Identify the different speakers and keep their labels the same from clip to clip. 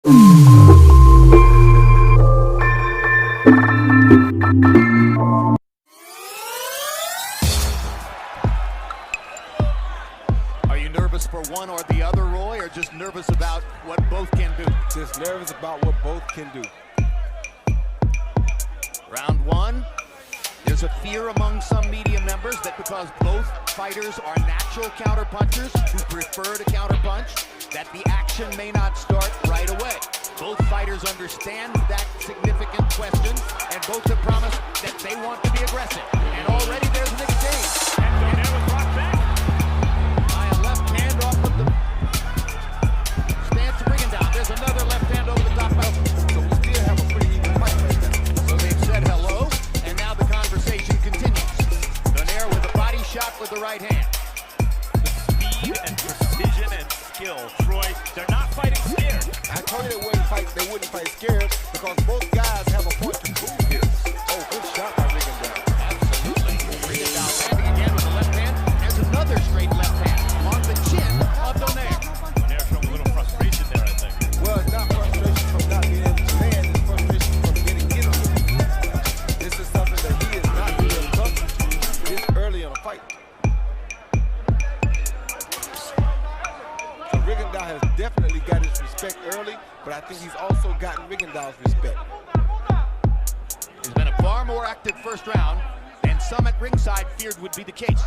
Speaker 1: Are you nervous for one or the other, Roy, or just nervous about what both can do?
Speaker 2: Just nervous about what both can do.
Speaker 1: Round one. There's a fear among some media members that because both fighters are natural counterpunchers who prefer to counterpunch, that the action may not start right away. Both fighters understand that significant question, and both have promised that they want to be aggressive. And already there's an exchange. And Donaire was brought back by a left hand off of the stance of Rigondeaux. There's another left hand over the top.
Speaker 2: So we still have a pretty even fight right now.
Speaker 1: So they've said hello, and now the conversation continues. Donaire with a body shot with the right hand.
Speaker 3: The speed and precision and skill. Troy, they're not fighting scared.
Speaker 2: I told you they wouldn't fight scared because both guys have a point to prove here. Oh, good shot by Rigondeaux.
Speaker 1: Absolutely. Rigondeaux landing again with the left hand. There's another straight left hand on the chin of Donaire.
Speaker 3: Donaire showing a little frustration there, I think.
Speaker 2: Well, it's not frustration from not being able to land, it's frustration from getting hit on it. This is something that he is not really accustomed to this early in a fight. So Rigondeaux has definitely got his respect early, but I think he's also gotten Rigondeaux's respect.
Speaker 1: It's been a far more active first round than some at ringside feared would be the case.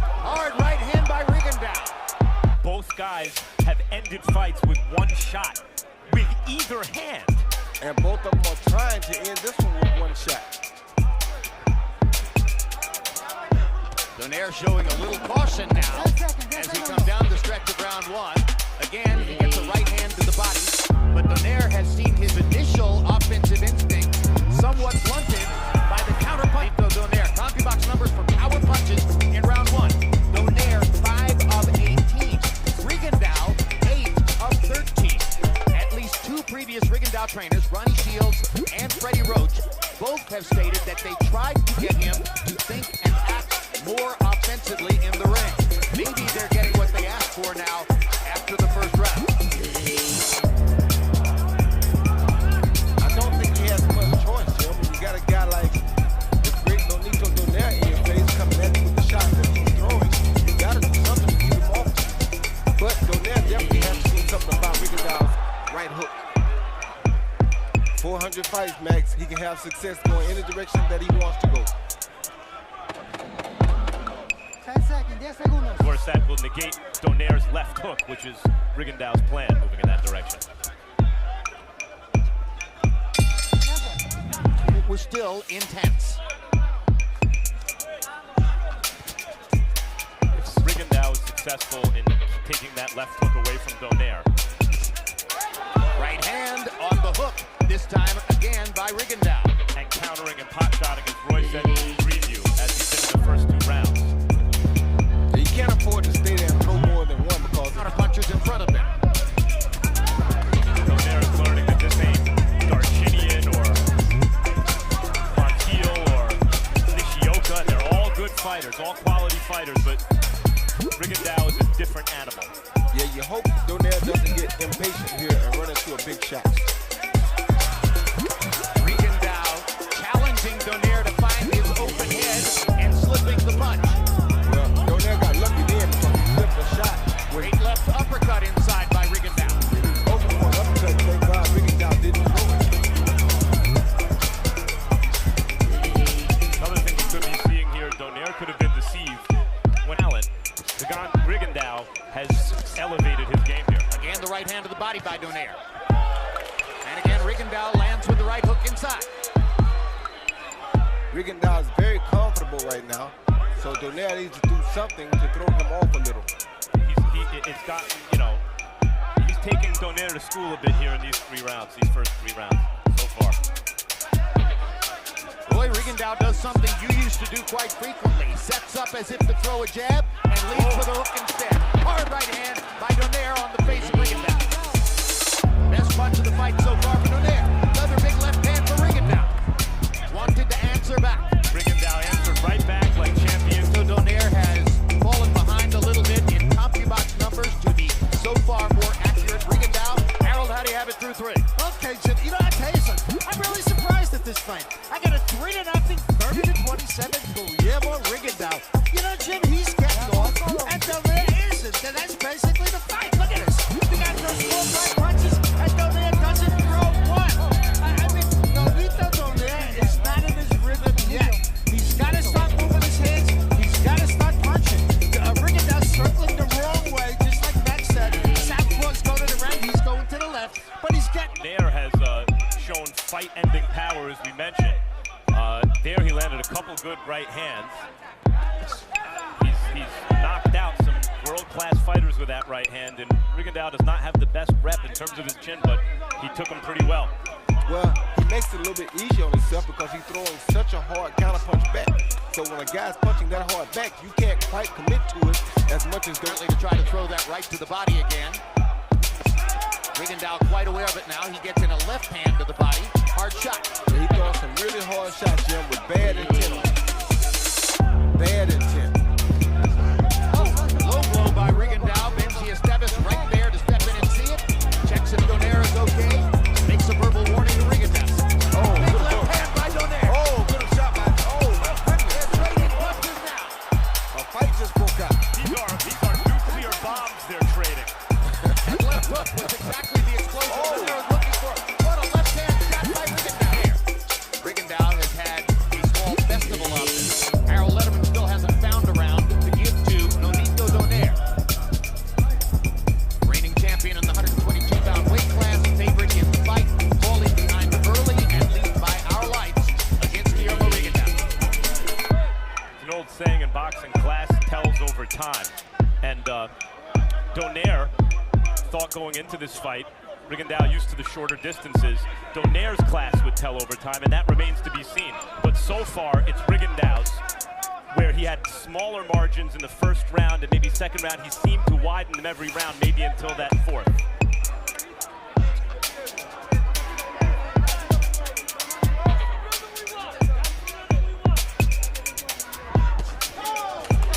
Speaker 1: Hard right hand by Rigondeaux.
Speaker 3: Both guys have ended fights with one shot, with either hand.
Speaker 2: And both of them are trying to end this one with one shot.
Speaker 1: Donaire showing a little caution now as we come down the stretch of round one. Again, he gets a right hand to the body, but Donaire has seen his initial offensive instinct somewhat blunted by the counterpunch. Donaire, CompuBox numbers for power punches in round one. Donaire, 5 of 18. Rigondeaux, 8 of 13. At least two previous Rigondeaux trainers, Ronnie Shields and Freddie Roach, both have stated that they tried to get him to think and act more offensively in the ring. Maybe they're getting what they asked for now after the first round.
Speaker 2: I don't think he has much choice, Jim. When you got a guy like the great Donaire in your face coming at you with the shots that he's throwing, you got to do something to keep him off. But Donaire definitely has to do something about Rigondeaux's right hook. 400 fights, Max. He can have success going any direction that he wants to go.
Speaker 4: 10 seconds, 10 segundos.
Speaker 3: Of course, that will negate Donaire's left hook, which is Rigondeaux's plan, moving in that direction.
Speaker 1: It was still intense.
Speaker 3: If Rigondeaux is successful in taking that left hook away from Donaire.
Speaker 1: Right hand on the hook, this time again by Rigondeaux.
Speaker 3: And countering and pot-shotting, as Roy said in the preview, as he did in the first 2 rounds.
Speaker 2: You can't afford to stay there and throw more than one because
Speaker 1: Counterpunchers in front of them.
Speaker 3: Donaire is learning that this ain't Darchinian or Montiel or Nishioka. They're all good fighters, all quality fighters, but Rigondeaux is a different animal.
Speaker 2: yeah, you hope Donaire doesn't get impatient here and run into a big shot.
Speaker 1: Rigondeaux challenging Donaire to find his open head and slipping the punch.
Speaker 2: Well, Donaire got lucky there because he slipped a shot.
Speaker 1: Great left uppercut inside by Rigondeaux.
Speaker 2: Open for an uppercut, thank God Rigondeaux didn't throw it.
Speaker 3: Another thing we could be seeing here, Donaire could have been deceived when Allen, Rigondeaux has elevated his game here.
Speaker 1: Again, the right hand to the body by Donaire. And again, Rigondeaux lands with the right hook inside.
Speaker 2: Rigondeaux is very comfortable right now, so Donaire needs to do something to throw him off a little.
Speaker 3: It's got, you know, he's taking Donaire to school a bit here in these 3 rounds, these first 3 rounds so far.
Speaker 1: Roy, Rigondeaux does something you used to do quite frequently. Sets up as if to throw a jab and leads with a hook instead. Hard right hand by Donaire on the face of Rigondeaux. Best punch of the fight so far for Donaire. Another big left hand for Rigondeaux. Wanted to answer back.
Speaker 3: Rigondeaux answered right back like champion.
Speaker 1: So Donaire has fallen behind a little bit in CompuBox numbers to the so far more accurate Rigondeaux. Harold, how do you have it? through 3.
Speaker 5: Okay, Jim, you know, I tell you something. I'm really surprised at this fight. I got a 3-0, 30-27 Guillermo Rigondeaux. You know, Jim, he's getting off, and Donaire isn't. And that's basically the fight. Look at this. We got those 4 punches, and Donaire doesn't throw one. I mean, Donaire is not in his rhythm yet. He's got to start moving his hands. He's got to start punching. Rigondeaux circling the wrong way, just like Max said. Southpaw's going to the right, he's going to the left, but he's getting...
Speaker 3: Donaire has shown fight-ending power, as we mentioned. There he landed a couple good right hands. He's knocked out some world-class fighters with that right hand, and Rigondeaux does not have the best rep in terms of his chin, but he took him pretty well.
Speaker 2: Well, he makes it a little bit easier on himself because he's throwing such a hard counterpunch back. So when a guy's punching that hard back, you can't quite commit to it as much as
Speaker 1: Certainly to try to throw that right to the body again. Rigondeaux quite aware of it now. He gets in a left hand to the body. Hard shot.
Speaker 2: he throws some really hard shots, Jim, with bad intent. Bad intent.
Speaker 1: Low blow by Rigondeaux. Benji Esteves right there to step in and see it. Checks if Donaire is okay. Makes a verbal warning to Rigondeaux.
Speaker 2: Oh,
Speaker 1: Big
Speaker 2: good
Speaker 1: left
Speaker 2: shot.
Speaker 1: hand by Donaire.
Speaker 2: Oh, good shot by. Oh, my goodness.
Speaker 1: They're trading punches now.
Speaker 2: A fight just broke out.
Speaker 3: These are nuclear bombs they're trading.
Speaker 1: And left hook was exactly the explosion Donaire was looking for. What a left hand shot by Rigondeaux here. Rigondeaux has had a small festival of it. Harold Letterman still hasn't found a round to give to Nonito Donaire. Reigning champion in the 122-pound weight class, favorite in the fight, falling behind early and lead by our lights against Guillermo Rigondeaux.
Speaker 3: It's an old saying in boxing, class tells over time. And Donaire thought going into this fight, Rigondeaux used to the shorter distances, Donaire's class would tell over time, and that remains to be seen. But so far, it's Rigondeaux's, where he had smaller margins in the first round and maybe second round. He seemed to widen them every round, maybe until that fourth.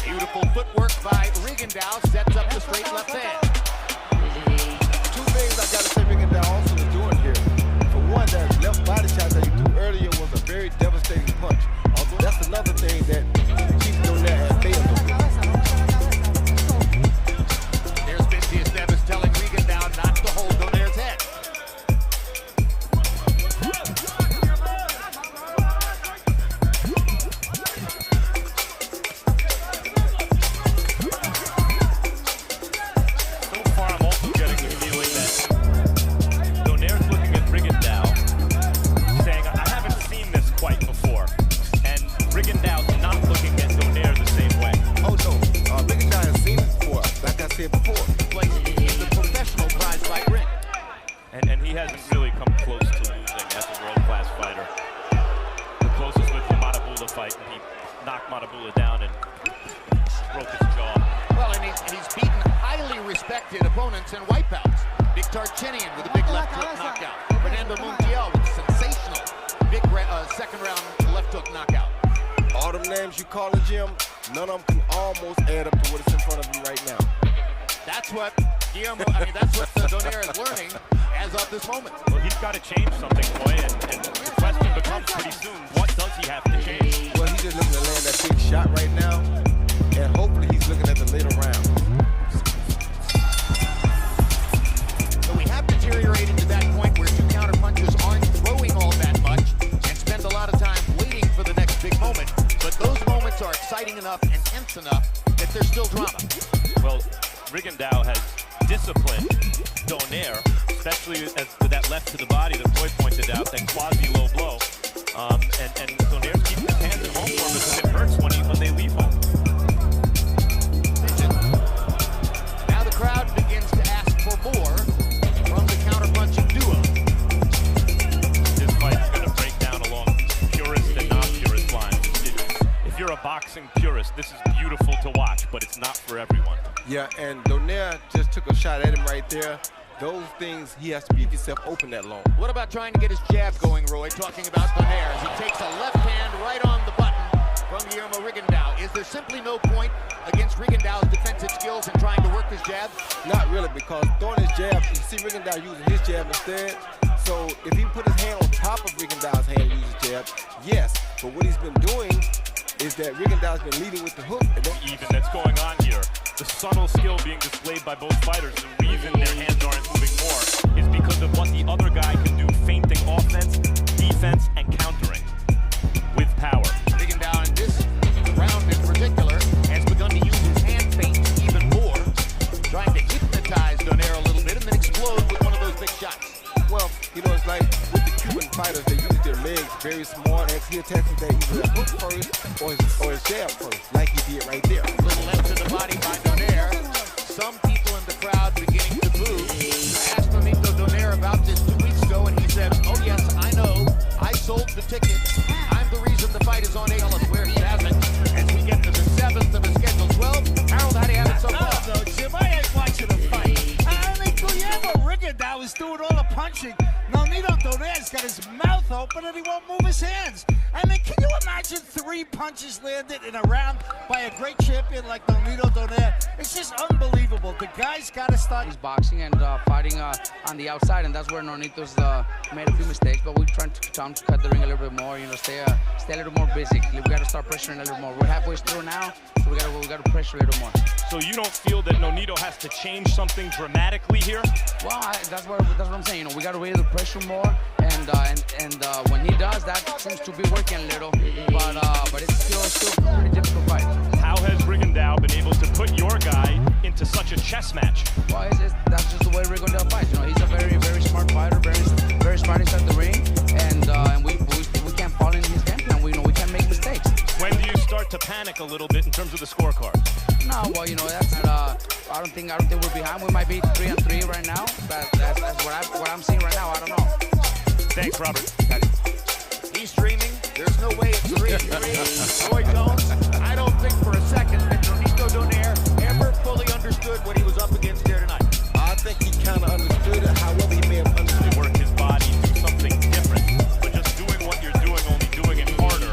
Speaker 1: Beautiful footwork by Rigondeaux sets up the straight left hand.
Speaker 2: Two things I gotta say Rigondeaux also is doing here. For one, that left body shot that he threw earlier was a very devastating punch. Also, that's another thing that keeps Donaire at bay a little bit.
Speaker 1: There's Benji Esteves telling Rigondeaux not to hold Donaire's head.
Speaker 3: So far, I'm also getting the feeling that Donaire's looking at Rigondeaux, saying, I haven't seen this quite before. And Rigondeaux's not looking at Donaire the same way.
Speaker 2: Oh no, Rigondeaux has seen it before, like I said before.
Speaker 1: Plays in the professional prize fight ring.
Speaker 3: And he hasn't really come close to losing as a world-class fighter. The closest was the Matabula fight, and he knocked Matabula down and broke his jaw.
Speaker 1: Well, and he's beaten highly respected opponents and wipeouts. Big Tarchinian with a big left hook knockout. Fernando Montiel with a sensational big second round left hook knockout.
Speaker 2: All them names you calling, Jim, none of them can almost add up to what is in front of you right now.
Speaker 1: That's what that's what Donaire is learning as of this moment.
Speaker 3: Well, he's got to change something, boy, and the question becomes pretty soon, what does he have to change?
Speaker 2: Well, he's just looking to land that big shot right now, and hopefully he's looking at the later rounds.
Speaker 1: So we have deteriorated to that point where two counter punches aren't throwing all that much and spend a lot of time waiting for the next big moment. But those moments are exciting enough and tense enough that there's still drama.
Speaker 3: Well, Rigondeaux has disciplined Donaire, especially as to that left to the body that Roy pointed out, that quasi-low blow. And Donaire's keeping his hands at home for him because it hurts when they leave home.
Speaker 1: Now the crowd begins to ask for more from the counter-punching duo.
Speaker 3: This fight is going to break down along purist and non-purist lines. If you're a boxing purist, this is beautiful to watch, but it's not for everyone.
Speaker 2: Yeah, and Donaire just took a shot at him right there. Those things, he has to leave himself open that long.
Speaker 1: What about trying to get his jab going, Roy? Talking about Donaire as he takes a left hand right on the button from Guillermo Rigondeaux. Is there simply no point against Rigondeaux's defensive skills and trying to work his jab?
Speaker 2: Not really, because throwing his jab, you see Rigondeaux using his jab instead. So if he put his hand on top of Rigondeaux's hand and use his jab, yes. But what he's been doing is that Rigondeaux's been leading with the hook.
Speaker 3: Even that's going on here. The subtle skill being displayed by both fighters. The reason their hands aren't moving more is because of what the other guy can do, feinting offense, defense, and countering with power.
Speaker 1: Rigondeaux in this round in particular has begun to use his hand feint even more, trying to hypnotize Donaire a little bit and then explode with one of those big shots.
Speaker 2: Well, you know, it's like with the Cuban fighters, they use their legs very smart, and he attacks with that either a hook first or his jab first, like he did right there.
Speaker 1: Little left to the body by Donaire. Some people in the crowd beginning to boo. I asked Nonito Donaire about this 2 weeks ago, and he said, oh yes, I know. I sold the ticket. I'm the reason the fight is on 8, where he hasn't. As we get to the 7th of the scheduled 12, Harold, how do you have it so far?
Speaker 5: No, Jim, I ain't watching the fight. I mean, Guillermo Rigondeaux is doing all the punching. Nonito Donaire's got his mouth open and he won't move his hands. I mean, can you imagine 3 punches landed in a round by a great champion like Nonito Donaire? It's just unbelievable. The guy's got to start.
Speaker 6: He's boxing and fighting on the outside, and that's where Nonito's made a few mistakes. But we're trying to cut the ring a little bit more. You know, stay a little more busy. We got to start pressuring a little more. We're halfway through now, so we got to pressure a little more.
Speaker 3: So you don't feel that Nonito has to change something dramatically here?
Speaker 6: Well, that's what I'm saying. You know, we got to really pressure more, and when he does, that seems to be working a little. But it's still a pretty difficult fight.
Speaker 3: How has Rigondeaux been able to put your guy into such a chess match?
Speaker 6: Well, that's just the way Rigondeaux fights. You know, he's a very, very smart fighter, very smart inside the ring, and we can't fall in his game plan. We can't make mistakes.
Speaker 3: When do you start to panic a little bit in terms of the scorecard?
Speaker 6: No, well, you know, that's I don't think we're behind. We might be 3-3 right now. That's what I'm seeing right now. I don't know.
Speaker 3: Thanks, Robert.
Speaker 1: He's streaming. There's no way it's 3-3. Roy Jones, I don't think for a second that Nonito Donaire ever fully understood what he was up against here tonight.
Speaker 2: I think he kind of understood it. However, he may have understood.
Speaker 3: Work his body, do something different. But just doing what you're doing, only doing it harder,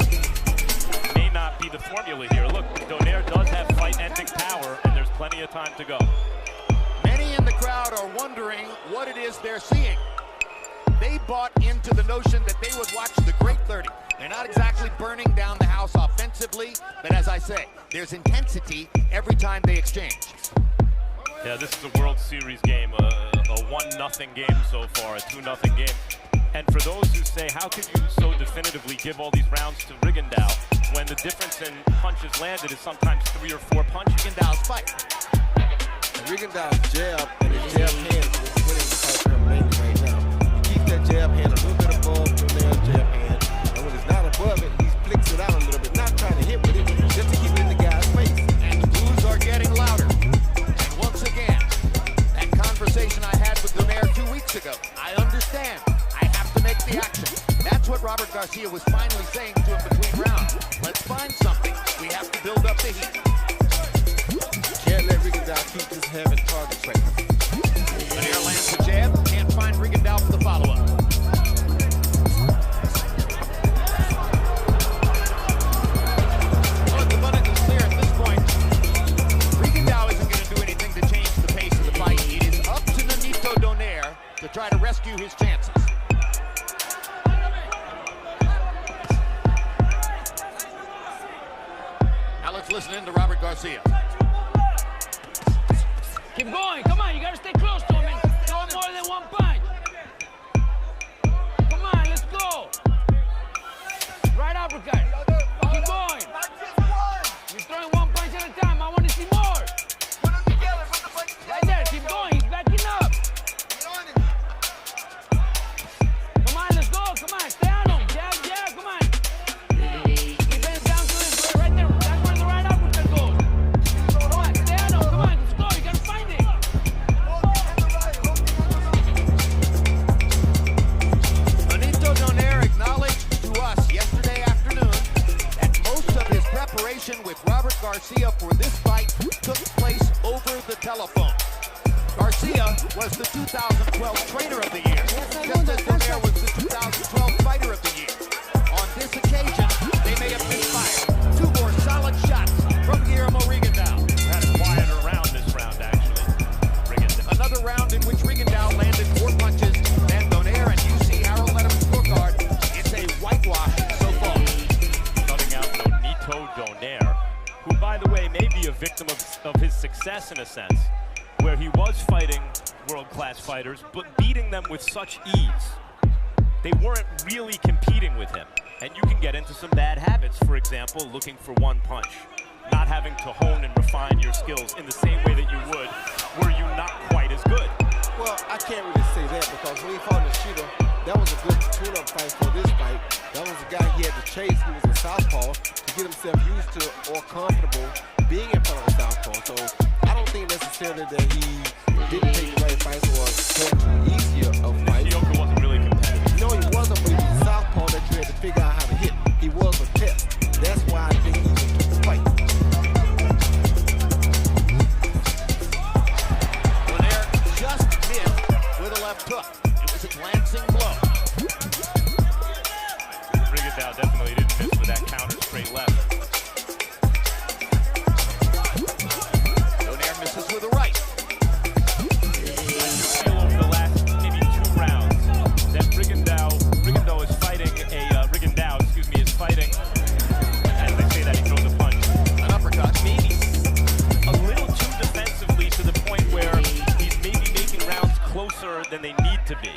Speaker 3: may not be the formula here. Look, Donaire does have fight-ending power, and there's plenty of time to go.
Speaker 1: Many in the crowd are wondering what it is they're seeing. They bought into the notion that they would watch the Great 30. They're not exactly burning down the house offensively, but as I say, there's intensity every time they exchange.
Speaker 3: Yeah, this is a World Series game, a 1-0 game so far, a 2-0 game. And for those who say, how could you so definitively give all these rounds to Rigondeaux when the difference in punches landed is sometimes 3 or 4 punches?
Speaker 1: Rigondeaux's fight.
Speaker 2: Rigondeaux's jab and his jab hand is winning the fight for him mainly right now. He keeps that jab hand a little bit above Donaire's jab hand, and when it's not above it, he flicks it out a little bit, not trying to hit with it, just to keep it in the guy's face.
Speaker 1: And the boos are getting louder. And once again, that conversation I had with Donaire 2 weeks ago, I understand. I have to make the action. That's what Robert Garcia was finally saying to him between rounds. Let's find something. We have to build up the heat.
Speaker 2: Can't let Rigondeaux keep just having target practice.
Speaker 1: Donaire lands the jab, can't find Rigondeaux for the follow-up. Well, it's abundantly clear at this point, Rigondeaux isn't going to do anything to change the pace of the fight. It is up to Nonito Donaire to try to rescue his chances. Now let's listen in to Robert Garcia.
Speaker 6: Keep going. Come on, you got to stay close to him and throw more than 1 punch. Come on, let's go. Right uppercut. Keep going. You're throwing 1 punch at a time. I want to see more. Right there. Keep going. He's backing up. Come on, let's go. Come on, stay on him. Jab, jab. Come on. Keep hands down to this. Right there. That's where the right uppercut goes. Come on, stay on him. Come on, let's go. You got to find it.
Speaker 3: success in a sense, where he was fighting world-class fighters, but beating them with such ease. They weren't really competing with him. And you can get into some bad habits, for example, looking for one punch, not having to hone and refine your skills in the same way that you would were you not quite as good.
Speaker 2: Well, I can't really say that because when he fought Nishida, that was a good tune-up fight for this fight. That was a guy he had to chase. He was a southpaw to get himself used to or comfortable being in front of a southpaw. So I don't think necessarily that he didn't take the right fights or had too easier of fights.
Speaker 3: Nishioka wasn't really competitive.
Speaker 2: No, he wasn't, but he was a southpaw that you had to figure out how to hit. He was a test. That's why I think he even took the fight.
Speaker 1: Donaire just missed with a left hook. It was a glancing blow.
Speaker 3: Rigondeaux definitely didn't miss with that counter straight left.
Speaker 1: Donaire misses with a right.
Speaker 3: I feel over the last maybe 2 rounds that Rigondeaux is fighting is fighting, as they say that he throws a punch.
Speaker 1: An uppercut.
Speaker 3: Maybe a little too defensively to the point where he's maybe making rounds closer than they need to be.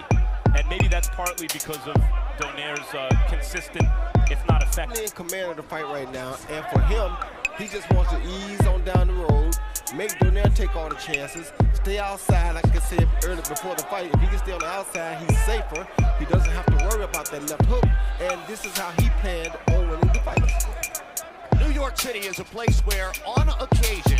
Speaker 3: And maybe that's partly because of Donaire's consistent, if not effective.
Speaker 2: He's in command of the fight right now, and for him, he just wants to ease on down the road, make Donaire take all the chances, stay outside, like I said earlier before the fight. If he can stay on the outside, he's safer. He doesn't have to worry about that left hook, and this is how he planned on winning the fight.
Speaker 1: New York City is a place where, on occasion,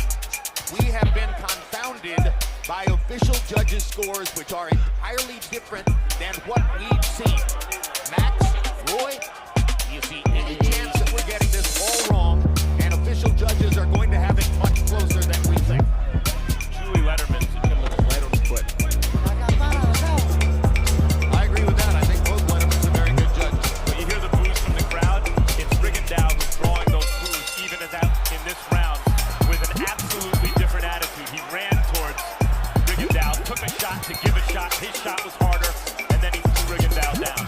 Speaker 1: we have been confounded by official judges' scores, which are entirely different than what we've seen. Max, Roy, do you see any chance that we're getting this all wrong, and official judges are going to have it much closer than we think?
Speaker 3: Julie Letterman's
Speaker 2: Right on the foot.
Speaker 1: I agree with that. I think both Letterman's a very good judge.
Speaker 3: When you hear the boos from the crowd, it's Rigondeaux who's drawing those boos, even as out in this round, with an absolutely different attitude. He ran towards Rigondeaux, took a shot to give a shot. His shot was harder, and then he threw Rigondeaux down.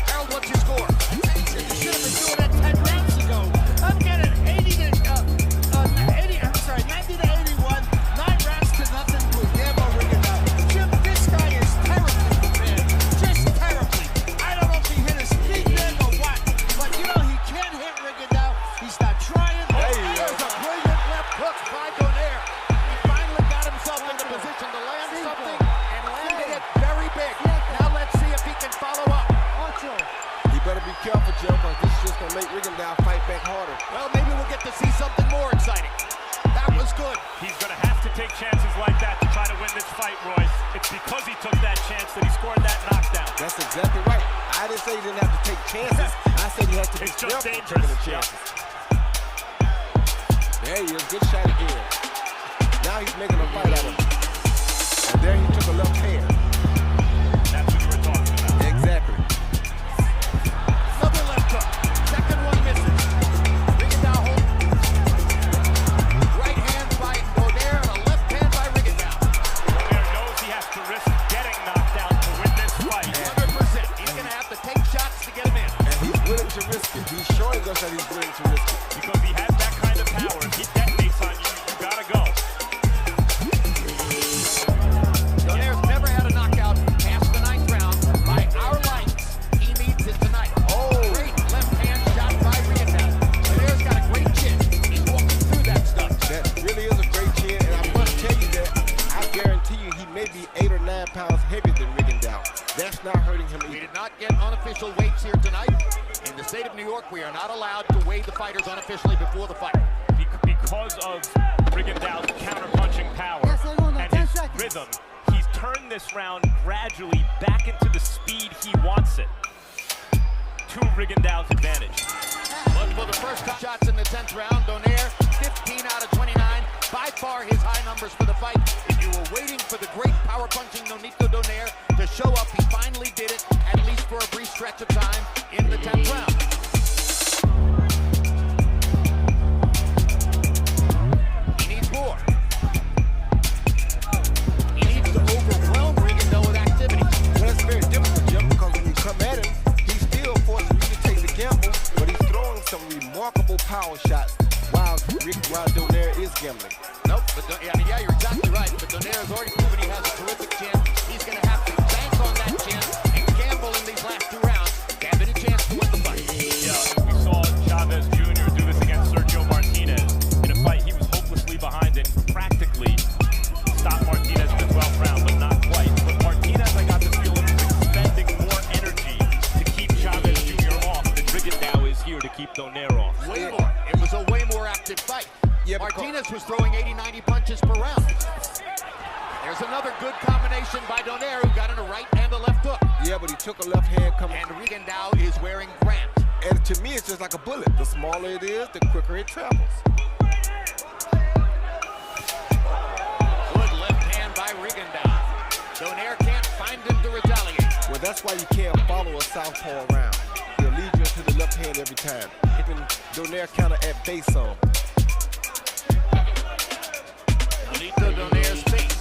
Speaker 1: Harold, what's your score?
Speaker 5: You should have been doing that 10 rounds ago. I'm getting 90 to 81, 9 rounds to nothing for Guillermo Rigondeaux. Jim, this guy is terribly prepared, just terribly. I don't know if he hit his feet then or what, but you know he can't hit Rigondeaux. He's not trying.
Speaker 1: There's a brilliant left hook by Donaire. He finally got himself into position to land something and landed it very big. Now let's see if he can follow up.
Speaker 2: He better be careful, Jim, because this is just going to make Rigondeaux fight back harder.
Speaker 1: Well, maybe we'll get to see something more exciting. That was good.
Speaker 3: He's going to have to take chances like that to try to win this fight, Roy. It's because he took that chance that he scored that knockdown.
Speaker 2: That's exactly right. I didn't say he didn't have to take chances. I said he has to be
Speaker 3: It's just
Speaker 2: careful taking the
Speaker 3: dangerous.
Speaker 2: chances. There he is. Good shot again. Now he's making a fight out of him. And there he took a left hand.
Speaker 3: That's what you were talking about.
Speaker 2: Exactly.
Speaker 1: Another left hook. Second one misses. Rigondeaux hold. Right hand by Donaire and a left hand by Rigondeaux.
Speaker 3: Donaire knows he has to risk getting knocked out to win this fight.
Speaker 1: 100%. He's going to have to take shots to get him in.
Speaker 2: And he's willing to risk it. He's showing us that he's willing to risk it.
Speaker 3: Because he has that kind of power. If he detonates on you, you gotta go.
Speaker 1: Donaire's never had a knockout past the 9th round. By our lights, he needs it tonight. Great left hand shot by Rigondeaux. Donaire's got a great chin. He's walking through that stuff.
Speaker 2: That really is a great chin, and I must tell you that I guarantee you he may be 8 or 9 pounds heavier than Rigondeaux. That's not hurting him
Speaker 1: We
Speaker 2: either.
Speaker 1: did not get unofficial weights here tonight. In the state of New York, we are not allowed to weigh the fighters unofficially before the fight.
Speaker 3: Because of Rigondeaux's counter-punching power and his rhythm, he's turned this round gradually back into the speed he wants it, to Rigondeaux's advantage.
Speaker 1: But for the first shots in the 10th round, Donaire, 15 out of 29, by far his high numbers for the fight. If you were waiting for the great power-punching Nonito Donaire to show up, he finally did it, at least for a brief stretch of time in the 10th round. He needs more. He needs to overwhelm Rigondeaux with activity.
Speaker 2: Well, that's very difficult, Jim, because when you come at him, he's still forcing you to take the gamble, but he's throwing some remarkable power shots while Donaire is gambling.
Speaker 1: Nope, but I mean, yeah, you're exactly right. But Donaire has already proven he has a terrific chin. He's going to have to bank on that chin and gamble in these last 2 rounds to have any chance to win the fight.
Speaker 3: Yeah, we saw Chavez Jr. do this against Sergio Martinez in a fight he was hopelessly behind and practically stopped Martinez in the 12th round, but not quite. But Martinez, I got the feeling, is expending more energy to keep Chavez Jr. off than Rigondeaux is here to keep Donaire off.
Speaker 1: Way more. It was a way more active fight.
Speaker 2: Yeah,
Speaker 1: Martinez was throwing 80, 90 punches per round. There's another good combination by Donaire, who got in a right and a left hook.
Speaker 2: Yeah, but he took a left hand coming.
Speaker 1: And Rigondeaux is wearing Grant.
Speaker 2: And to me, it's just like a bullet. The smaller it is, the quicker it travels.
Speaker 1: Good left hand by Rigondeaux. Donaire can't find him to retaliate.
Speaker 2: Well, that's why you can't follow a southpaw around. He'll lead you to the left hand every time. Keeping Donaire counter at base on.
Speaker 1: Donaire's face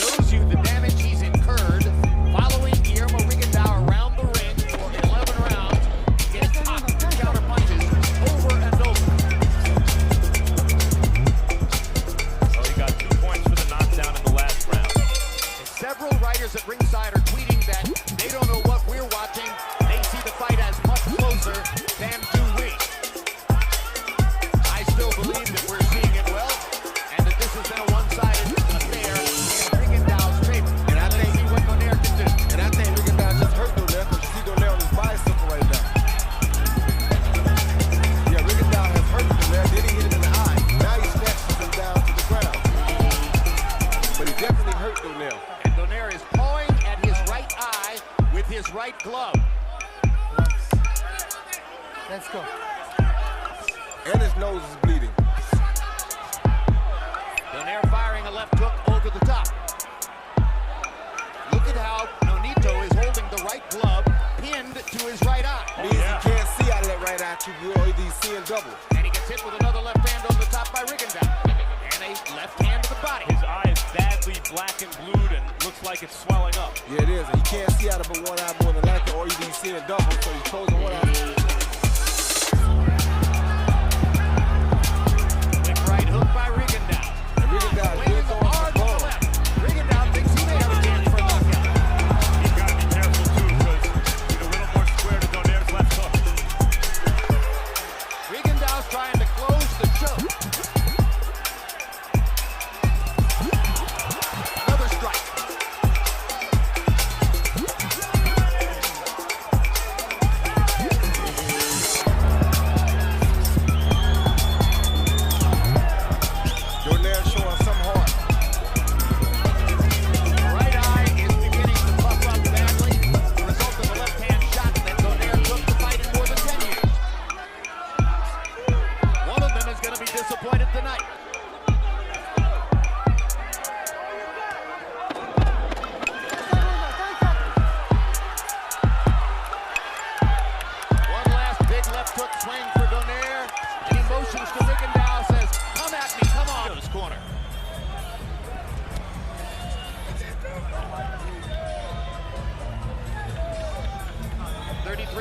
Speaker 1: shows you the damage he's incurred following Guillermo Rigondeaux around the ring for 11 rounds, getting popped counter punches over and over.
Speaker 3: So he got 2 points for the knockdown in the last round.
Speaker 1: And several writers at ringside are tweeting that they don't know what we're watching. They see the fight as much closer than do we. I still believe that we're seeing it well, and that this has been a one-sided affair in Rigondeaux's favor. And I think see what Donaire can do.
Speaker 2: And I think Rigondeaux just hurt Donaire because you see Donaire on his bicycle right now. Yeah, Rigondeaux has hurt Donaire, then he hit him in the eye. Now he snatches him down to the ground. But he definitely hurt Donaire.
Speaker 1: And Donaire is pawing at his right eye with his right glove.
Speaker 4: Let's go.
Speaker 2: And his nose is bleeding.
Speaker 1: Donaire firing a left hook over the top. Look at how Nonito is holding the right glove pinned to his right eye.
Speaker 2: Means he can't see out of that right eye too good, or he's seeing double.
Speaker 1: And he gets hit with another left hand over the top by Rigondeaux. And a left hand to the body.
Speaker 3: His eye is badly black and blued and looks like it's swelling up.
Speaker 2: Yeah, it is. And he can't see out of but one eye more than likely, or he's seeing double, so he's closing one eye.
Speaker 1: Quick right hook by Rigondeaux.
Speaker 2: And Rigondeaux
Speaker 1: Swings
Speaker 2: is on
Speaker 1: hard
Speaker 2: the
Speaker 1: to the
Speaker 2: ball.
Speaker 1: left. Rigondeaux thinks he may have a chance for a knockout.
Speaker 3: He's got to be careful too, because he's a little more square to Donaire's left hook.
Speaker 1: Rigondeaux's trying to close the choke. Another strike.
Speaker 2: Donaire showing some heart.
Speaker 1: Right eye is beginning to puff up badly. The result of a left-hand shot that Donaire took to fight in more than 10 years. One of them is going to be disappointed tonight. One last big left hook swing for Donaire. And he motions to Rigondeaux, says, come at me, come on. His corner.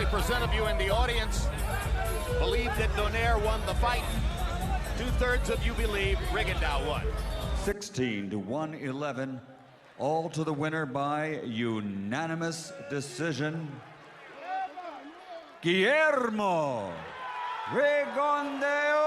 Speaker 1: % of you in the audience believe that Donaire won the fight. 2/3 of you believe Rigondeaux won.
Speaker 7: 16 to 111, all to the winner by unanimous decision. Guillermo Rigondeaux.